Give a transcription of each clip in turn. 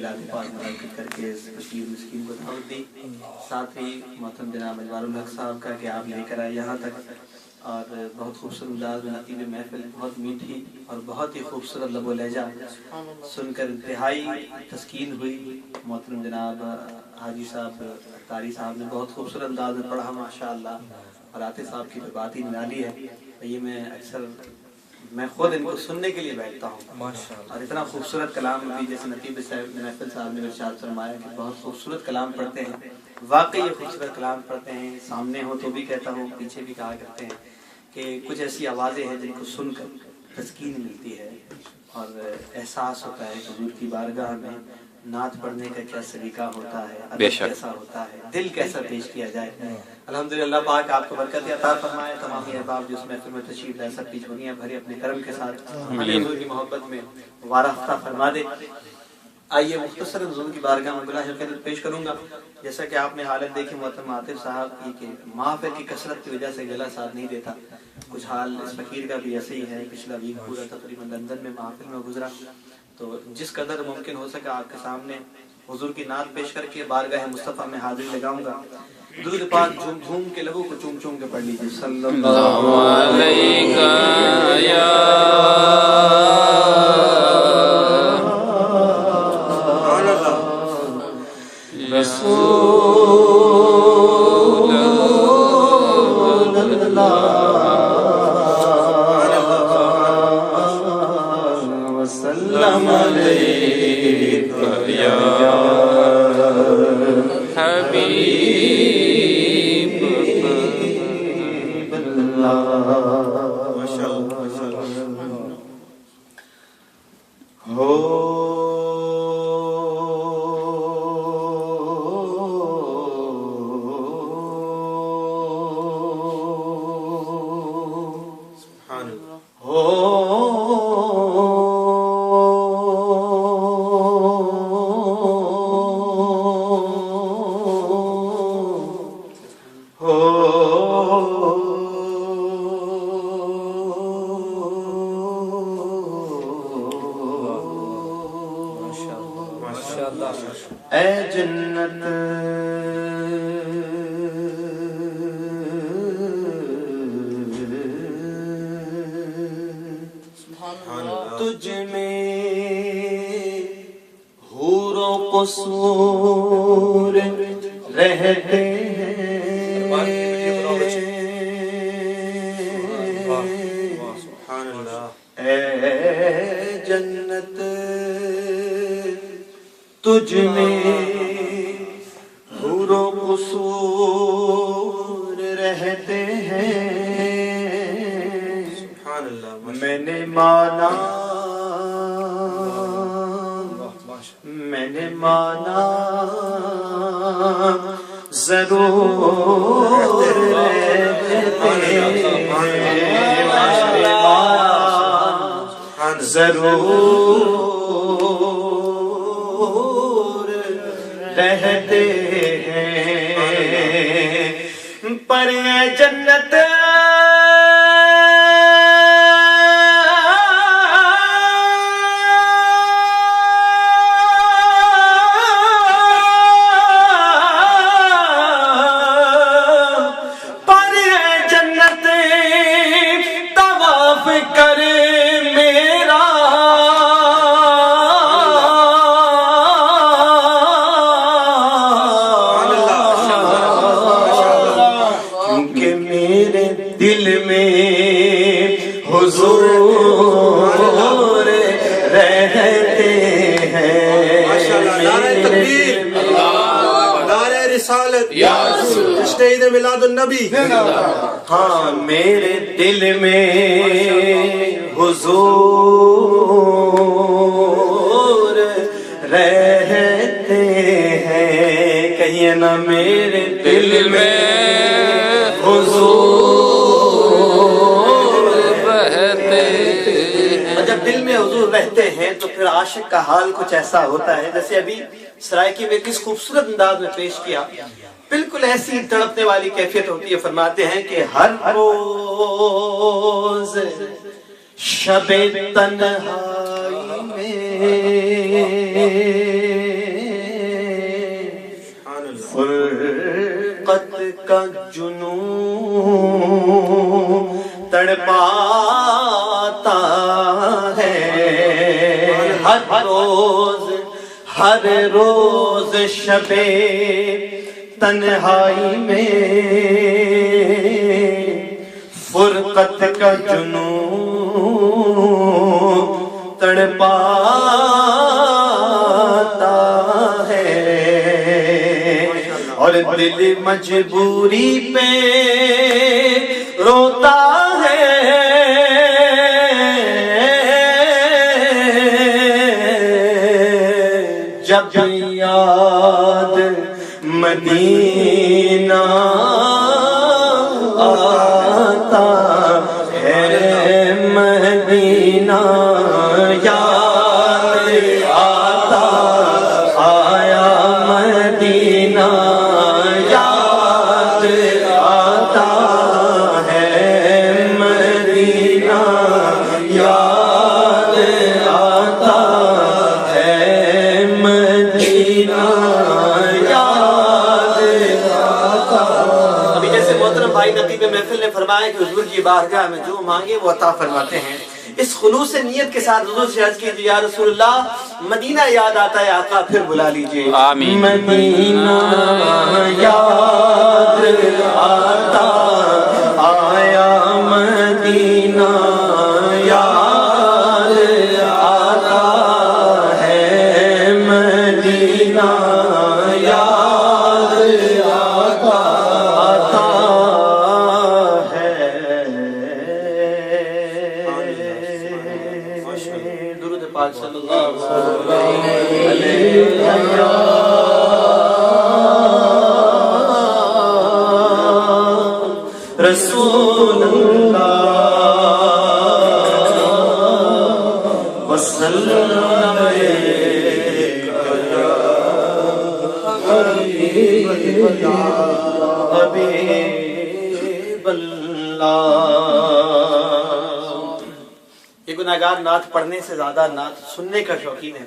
کر کے فقیر مسکین کو دعوت دی، ساتھ ہی محترم جناب اجوار الحق صاحب کا کہ آپ لے کر آئے یہاں تک، اور بہت خوبصورت انداز میں نتیب محفل، بہت میٹھی اور بہت ہی خوبصورت لب و لہجہ سن کر انتہائی تسکین ہوئی۔ محترم جناب حاجی صاحب قاری صاحب نے بہت خوبصورت انداز میں پڑھا ماشاءاللہ، اور عاطف صاحب کی تو بات ہی نرالی ہے۔ یہ میں خود ان کو سننے کے لیے بیٹھتا ہوں، اور اتنا خوبصورت کلام بھی جیسے نتیب محفل صاحب نے ارشاد فرمایا کہ بہت خوبصورت کلام پڑھتے ہیں، واقعی یہ خوبصورت کلام پڑھتے ہیں، سامنے ہو تو بھی کہتا ہوں، پیچھے بھی کہا کرتے ہیں کہ کچھ ایسی آوازیں ہیں جن کو سن کر تسکین ملتی ہے اور احساس ہوتا ہے کہ حضور کی بارگاہ میں نعت پڑھنے کا کیا سلیقہ ہوتا ہے، ادب کیسا ہوتا ہے، دل کیسا پیش کیا جائے۔ الحمدللہ اللہ پاک آپ کو برکت عطا فرمائے، تمام احباب جو اس محفل میں تشریف لائے سب کی جھولیاں بھری اپنے کرم کے ساتھ حضور کی محبت میں وارفتہ فرما دے۔ آئیے مختصر حضور کی بارگاہ میں بلا خدمت پیش کروں گا۔ جیسا کہ آپ نے حالت دیکھی محترم عاطف صاحب کی کہ محافل کی کثرت کی وجہ سے گلا ساتھ نہیں دیتا، کچھ حال اس فقیر کا بھی ایسے ہی ہے۔ پچھلا ویک پورا تقریباً لندن میں محافل میں گزرا، تو جس قدر ممکن ہو سکا آپ کے سامنے حضور کی نعت پیش کر کے بارگاہ مصطفیٰ میں حاضری لگاؤں گا۔ درود پاک جھوم جھوم کے لبوں کو چوم چوم کے پڑھ لیجیے۔ صلی اللہ علیہ یا رسول اللہ وسلم علیک یا حبیب اللہ۔ اے جنت تجھ میں حور و قصور رہتے ہیں، اے جنت تجھ میں حور و قصور رہتے ہیں، میں نے مانا ضرور رہتے ہیں، ضرور رہتے ہیں، پر یہ جنت دل میں حضور رہتے ہیں، نعرہ تکبیر، نعرہ رسالت، جشن عید میلاد النبی، ہاں میرے دل میں حضور رہتے ہیں، کہیے نا میرے دل میں حضور رہتے ہیں۔ اور جب دل میں حضور رہتے ہیں تو پھر عاشق کا حال کچھ ایسا ہوتا ہے، جیسے ابھی سرائکی میں کس خوبصورت انداز میں پیش کیا، بالکل ایسی تڑپنے والی کیفیت ہوتی ہے۔ فرماتے ہیں کہ ہر روز شب تنہائی میں کا جنون تڑپاتا ہے، ہر روز شب تنہائی میں فرقت کا جنون تڑپاتا ہے، اور دل مجبوری پہ روتا ہے، جب یاد مدینہ آتا ہے، مدینہ یاد آتا، آیا مدینہ یاد آتا ہے، مدینہ یاد آتا ہے، مدینہ یاد آتا۔ ابھی جیسے محترم بھائی نقیب محفل نے فرمایا کہ حضور کی بارگاہ میں جو مانگے وہ عطا فرماتے ہیں، اس خلوص نیت کے ساتھ حضور سے عرض کیجیے یا رسول اللہ مدینہ یاد آتا ہے، آقا پھر بلا لیجیے۔ آمین۔ مدینہ یاد آتا، آیا مدینہ یاد آتا ہے، مدینہ یاد آتا ہے۔ درود پاک صلی اللہ علیہ رسول اللہ وسلم علیہ حبیب اللہ۔ یہ گناہگار نعت پڑھنے سے زیادہ نعت سننے کا شوقین ہے،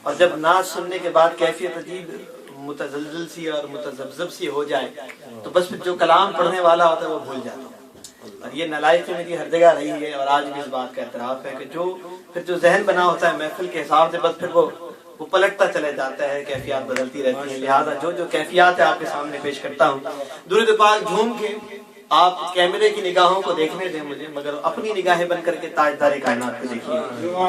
اور جب نعت سننے کے بعد کیفیت عجیب متزلزل سی اور متذبذب سی ہو جائے تو بس پھر جو کلام پڑھنے والا ہوتا ہے وہ بھول جاتا ہے۔ اور یہ نالائقی میری ہر جگہ رہی ہے، اور آج بھی اس بات کا اعتراف ہے کہ جو ذہن بنا ہوتا ہے محفل کے حساب سے بس پھر وہ پلٹتا چلے جاتا ہے، کیفیات بدلتی رہتی ہیں۔ لہٰذا جو کیفیات ہے آپ کے سامنے پیش کرتا ہوں۔ درود پاک جھوم کے آپ کیمرے کی نگاہوں کو دیکھنے دیں مجھے، مگر اپنی نگاہیں بن کر کے تاجدار کائنات کو دیکھیے۔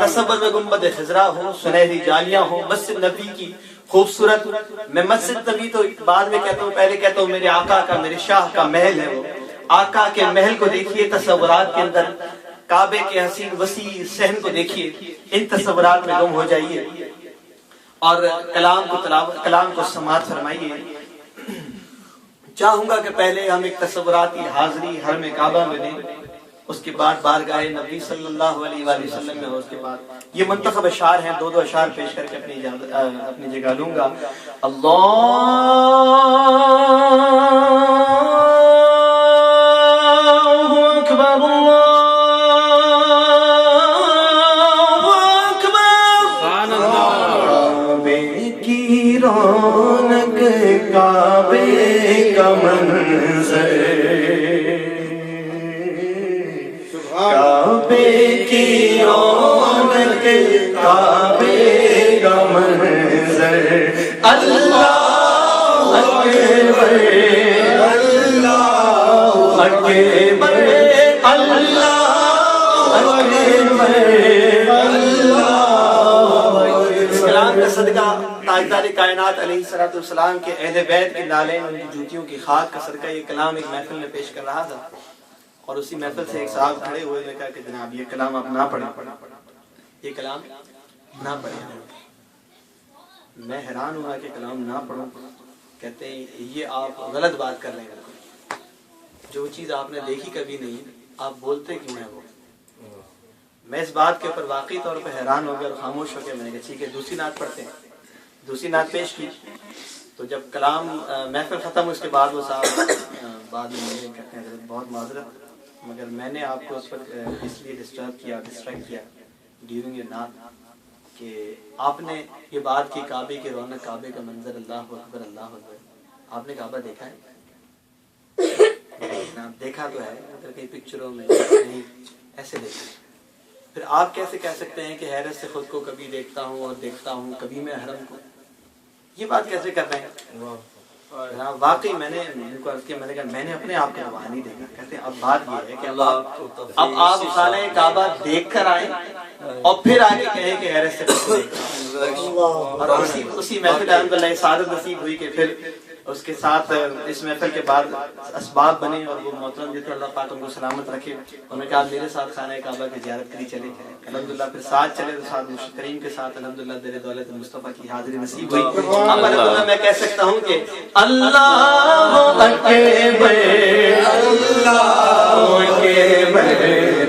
تصور میں گنبد خضرا ہو، سنہری جالیاں ہو، مسجد نبی کی خوبصورت، میں مسجد نبی تو بعد میں کہتا ہوں، پہلے کہتا ہوں میرے آقا کا، میرے شاہ کا محل ہے وہ۔ آقا کے محل کو دیکھیے، تصورات کے اندر کعبے کے حسین وسیع صحن کو دیکھیے، ان تصورات میں گم ہو جائیے اور کلام کو سماعت فرمائیے۔ چاہوں گا کہ پہلے ہم ایک تصوراتی حاضری حرم کعبہ میں دیں، اس کے بعد بارگاہ نبی صلی اللہ علیہ وآلہ وسلم میں، اور اس کے بعد یہ منتخب اشعار ہیں، دو اشعار پیش کر کے اپنی جگہ لوں گا۔ اللہ اکبر، اللہ اکبر، کعبے کی رونق، کعبے کا منظر، کعبے کی رونق، کعبے کا منظر، اللہ اکبر، اللہ اکبر، اللہ اکبر، اس کلام کا صدقہ تاجدار کائنات علیہ السلام کے اہل بیت کے نالے، ان کی جوتیوں کی خاک کا صدقہ یہ کلام ایک محفل میں پیش کر رہا تھا، اور اسی محفل سے ایک صاحب کھڑے ہوئے، نے کہا کہ جناب یہ کلام آپ نہ پڑھیں، یہ کلام نہ پڑھیں۔ میں حیران ہوا کہ کلام نہ پڑھوں، کہتے ہیں یہ آپ غلط بات کر رہے ہیں، جو چیز آپ نے دیکھی کبھی نہیں آپ بولتے کیوں ہیں وہ؟ میں اس بات کے اوپر واقعی طور پہ حیران ہو گیا اور خاموش ہو گیا۔ میں نے کہا ٹھیک ہے دوسری نعت پڑھتے ہیں۔ دوسری نعت پیش کی تو جب کلام محفل ختم اس کے بعد وہ صاحب بعد میں مجھے کہتے ہیں بہت معذرت، مگر میں نے آپ کو اس پر اس لیے ڈسٹریکٹ کیا ڈیورنگ یہ نعت کہ آپ نے یہ بات کی کعبے کی رونق، کعبے کا منظر، اللہ اکبر اللہ اکبر۔ آپ نے کعبہ دیکھا ہے؟ آپ دیکھا تو ہے کئی پکچروں میں کہیں ایسے دیکھا، پھر آپ کیسے کہہ سکتے ہیں کہ حیرت سے خود کو کبھی دیکھتا ہوں اور دیکھتا ہوں کبھی میں حرم کو؟ یہ بات کیسے کر رہے ہیں؟ واقعی میں نے کہا میں نے اپنے آپ کو وہاں نہیں دیکھا. کہتے ہیں اب بات یہ ہے کہ اب آپ خانہ کعبہ دیکھ کر آئیں اور پھر آگے کہیں کہ حیرت سے خود کو دیکھا. اور اسی محفل الحمدللہ سعادت نصیب ہوئی کہ پھر اس کے ساتھ اس محفل کے بعد اسباب بنے اور وہ محترم جیسے اللہ پاک ان کو سلامت رکھے. انہوں نے کہا میرے ساتھ خانہ کعبہ کی زیارت کری چلے. الحمدللہ پھر ساتھ چلے تو ساتھ مرشد کریم کے ساتھ الحمدللہ دیر دولت مصطفیٰ کی حاضری نصیب ہوئی. اب الحمدللہ میں کہہ سکتا ہوں کہ اللہ اکبر اللہ اکبر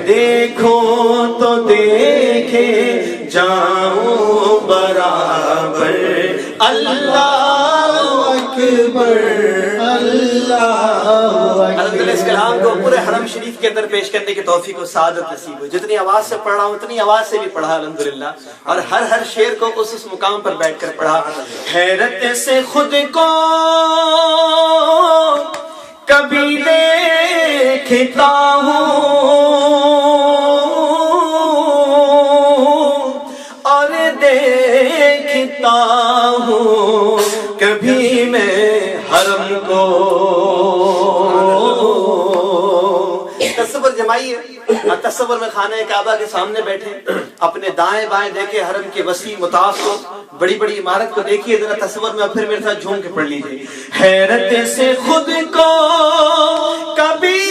دیکھو تو دیکھے جاؤں برابر اللہ اکبر اللہ اکبر. اس کلام کو پورے حرم شریف کے اندر پیش کرنے کی توفیق و سعادت نصیب ہوئی. جتنی آواز سے پڑھا ہوں اتنی آواز سے بھی پڑھا الحمدللہ, اور ہر شعر کو اس مقام پر بیٹھ کر پڑھا. حیرت سے خود کو کبھی دیکھتا ہوں اور دیکھتا ہوں کبھی میں حرم کو. تصور جمائیے, تصور میں خانہ کعبہ کے سامنے بیٹھے, اپنے دائیں بائیں دیکھے حرم کے وسیع متاث کو, بڑی بڑی عمارت کو دیکھیے ذرا تصور میں, پھر میرے ساتھ جھوم کے پڑھ لیجیے. حیرت سے خود کو کبھی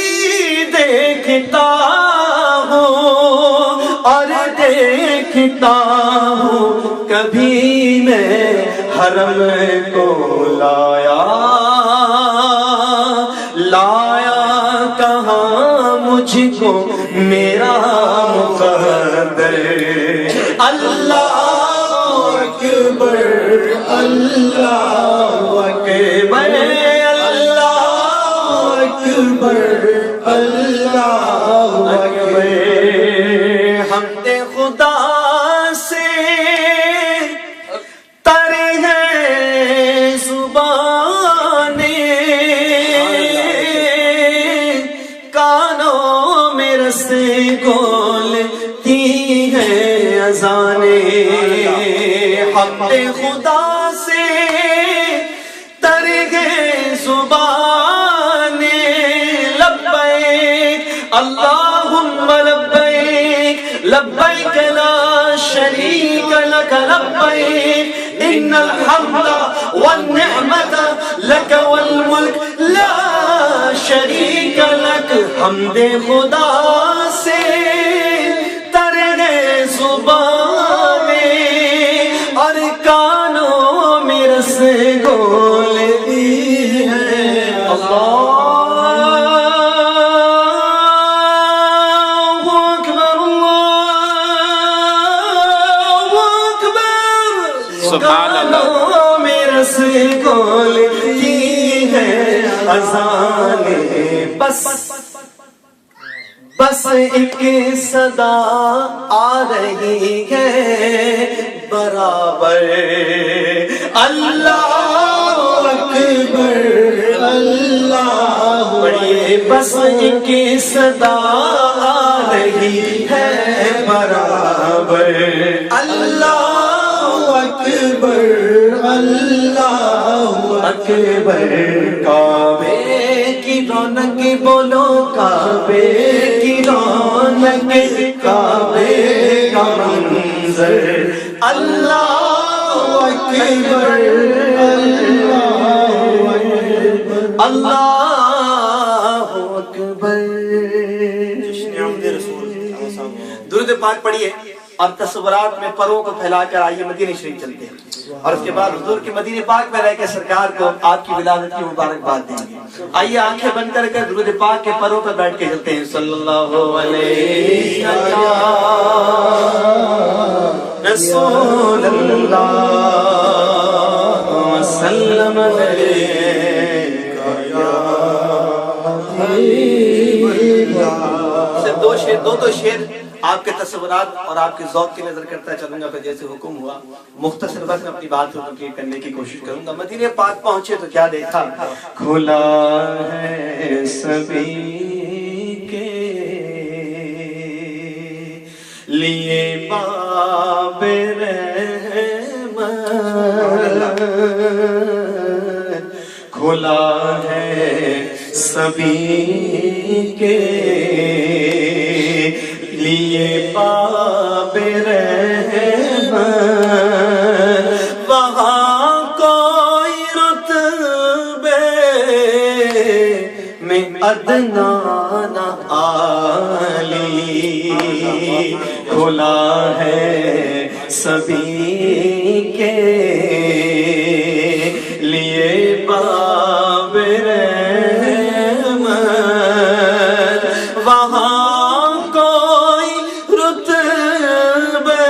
دیکھتا ہوں اور دیکھتا ہوں کبھی میں حرم کو لایا کہاں مجھ کو میرا مقدر. اللہ اکبر اللہ اکبر اللہ اکبر اللہ اکبر. حمد خدا سے ترے ہیں زبانیں, کانوں میں رسے گولتی ہیں اذانیں. حمد خدا سے ترے ہیں زبانیں, لبیک اللہم لبیک لبیک لا شریک لک لبیک ان الحمد والنعمت لک والملک لا شریک لک. حمد خدا سے ترے زبانیں اور کانوں میں رس گولتی ہے. اللہ رس گولتی ہے اذانیں. بس ایک صدا آ رہی ہے برابر, اللہ اکبر اللہ. پڑھیے بس ایک صدا آ رہی ہے برابر, اللہ اکبر اللہ اکبر. کعبے کی رونق بولو کعبے کی رونق, کعبے کا منظر, اللہ اکبر اللہ اکبر. درود پاک پڑھیے اور تصورات میں پروں کو پھیلا کر آئیے مدینہ شریف چلتے ہیں, اور اس کے بعد حضور کے مدینہ پاک میں رہ کے سرکار کو آپ کی ولادت کی مبارکباد دیں گے. آئیے آنکھیں بند کر کے درود پاک کے پروں پر بیٹھ کے چلتے ہیں. صلی اللہ علیہ رسول اللہ وسلم صرف دو شعر آپ کے تصورات اور آپ کے ذوق کی نظر کرتا چلوں گا، پھر جیسے حکم ہوا مختصر وقت میں اپنی بات کو کمپلیٹ کرنے کی کوشش کروں گا۔ مدینہ پاک پہنچے تو کیا دیکھا؟ کھلا ہے سبھی کے لیے باب رحمت، کھلا ہے سبھی کے لیے باب رحمت، وہاں کوئی رتبے میں ادنا نہ عالی، کھلا ہے سبھی کے لیے باب رحمت، وہاں کوئی رتبے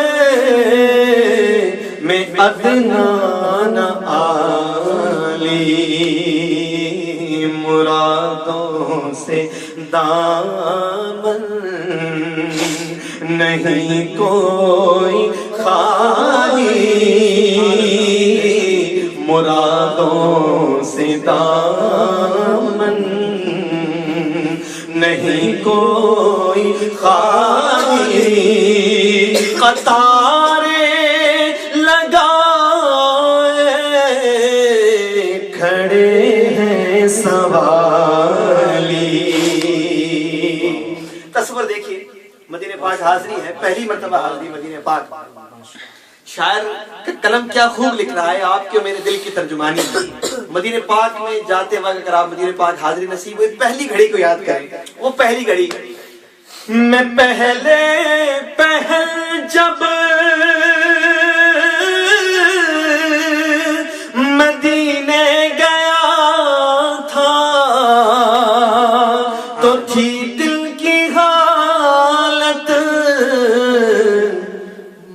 میں ادنا نہ عالی، مرادوں سے دامن نہیں کوئی خالی، مرادوں سے دامن نہیں کوئی خالی، قطاریں لگائے کھڑے ہیں سوالی۔ تصور دیکھیے، مدینہ پاک حاضری ہے، پہلی مرتبہ حاضری مدینہ پاک۔ شاعر کا قلم کیا خوب لکھ رہا ہے، آپ کے میرے دل کی ترجمانی۔ مدینہ پاک میں جاتے وقت اگر آپ مدینہ پاک حاضری نصیب ہوئی، پہلی گھڑی کو یاد کریں، وہ پہلی گھڑی، میں پہلے پہل جب مدینے گیا تھا تو تھی دل کی حالت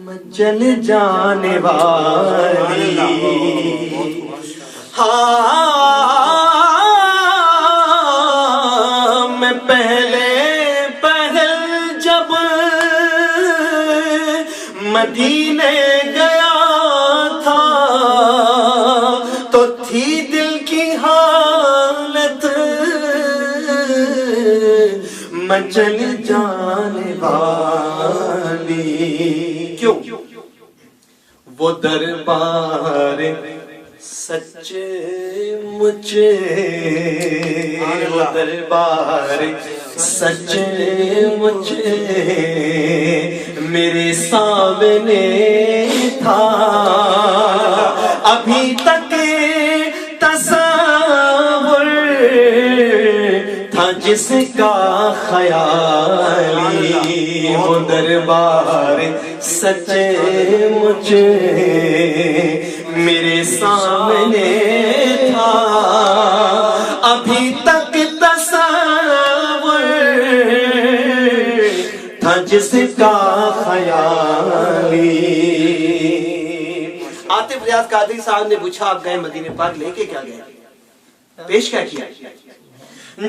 مچل جانے والی، میں پہلے پہل جب مدینے گیا تھا تو تھی دل کی حالت مچل جانے والی، کیوں؟ وہ دربار سچ مچ، وہ دربار سچ مچ میرے سامنے تھا، ابھی تک تصور تھا جس کا خیالی، وہ دربار سچ مچ میرے سامنے تھا، ابھی تک تصور تھا جس کا خیالی۔ عاطف ریاض قادری صاحب نے پوچھا، آپ گئے مدینہ پاک، لے کے کیا گئے؟ پیش کیا کیا؟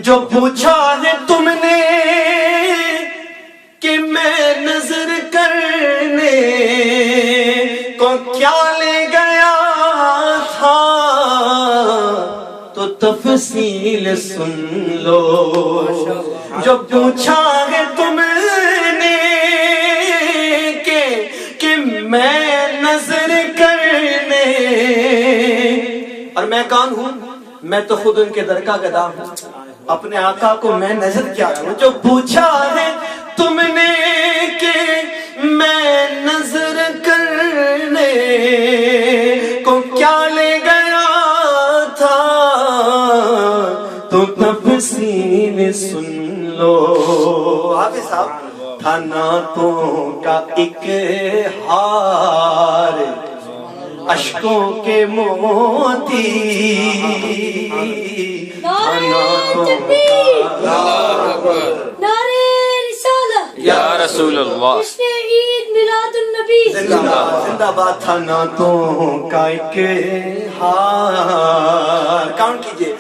جو پوچھا ہے تم نے کہ میں نظر کرنے کو کیا لے گیا تھا تو تفصیل سن لو، جو پوچھا ہے تم نے کہ میں نظر کرنے، اور میں کون ہوں؟ میں تو خود ان کے در کا گدا ہوں، اپنے آقا کو میں نظر کیا کروں؟ جو پوچھا ہے تم نے کہ میں نظر کرنے کو کیا لے گیا تھا تو تفصیل سن لو۔ حافظ صاحب، تھا نعتوں کا ایک ہار اشکوں کے موتی، نعرے رسالت یا رسول اللہ، جشن عید میلاد النبی، زندہ باد۔ تھا نعتوں کا ایک ہار، کاؤنٹ کیجئے،